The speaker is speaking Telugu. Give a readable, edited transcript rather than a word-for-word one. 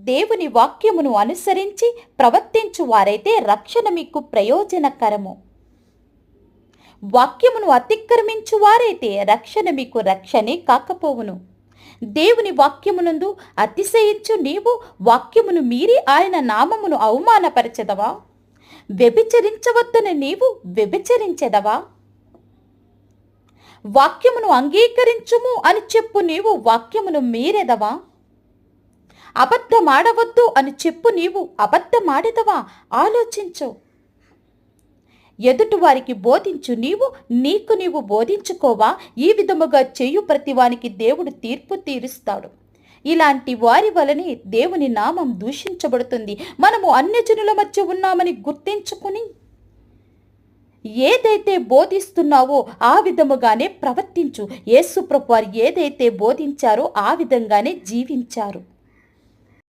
దేవుని వాక్యమును అనుసరించి ప్రవర్తించు వారైతే రక్షణ మీకు ప్రయోజనకరము. వాక్యమును అతిక్రమించు వారైతే రక్షణ మీకు రక్షణే కాకపోవును. దేవుని వాక్యమునందు అతిశయించు నీవు వాక్యమును మీరి ఆయన నామమును అవమానపరచెదవా? వ్యభిచరించవద్దని నీవు వ్యభిచరించెదవా? వాక్యమును అంగీకరించుము అని చెప్పు నీవు వాక్యమును మీరెదవా? అబద్ధమాడవద్దు అని చెప్పు నీవు అబద్ధమాడెదవా? ఆలోచించు. ఎదుటి వారికి బోధించు నీవు నీకు బోధించుకోవా? ఈ విధముగా చేయు ప్రతివానికి దేవుడు తీర్పు తీరుస్తాడు. ఇలాంటి వారి వలనే దేవుని నామం దూషించబడుతుంది. మనము అన్యజనుల మధ్య ఉన్నామని గుర్తించుకుని ఏదైతే బోధిస్తున్నావో ఆ విధముగానే ప్రవర్తించు. యేసు ప్రభువారు ఏదైతే బోధించారో ఆ విధంగానే జీవించారు.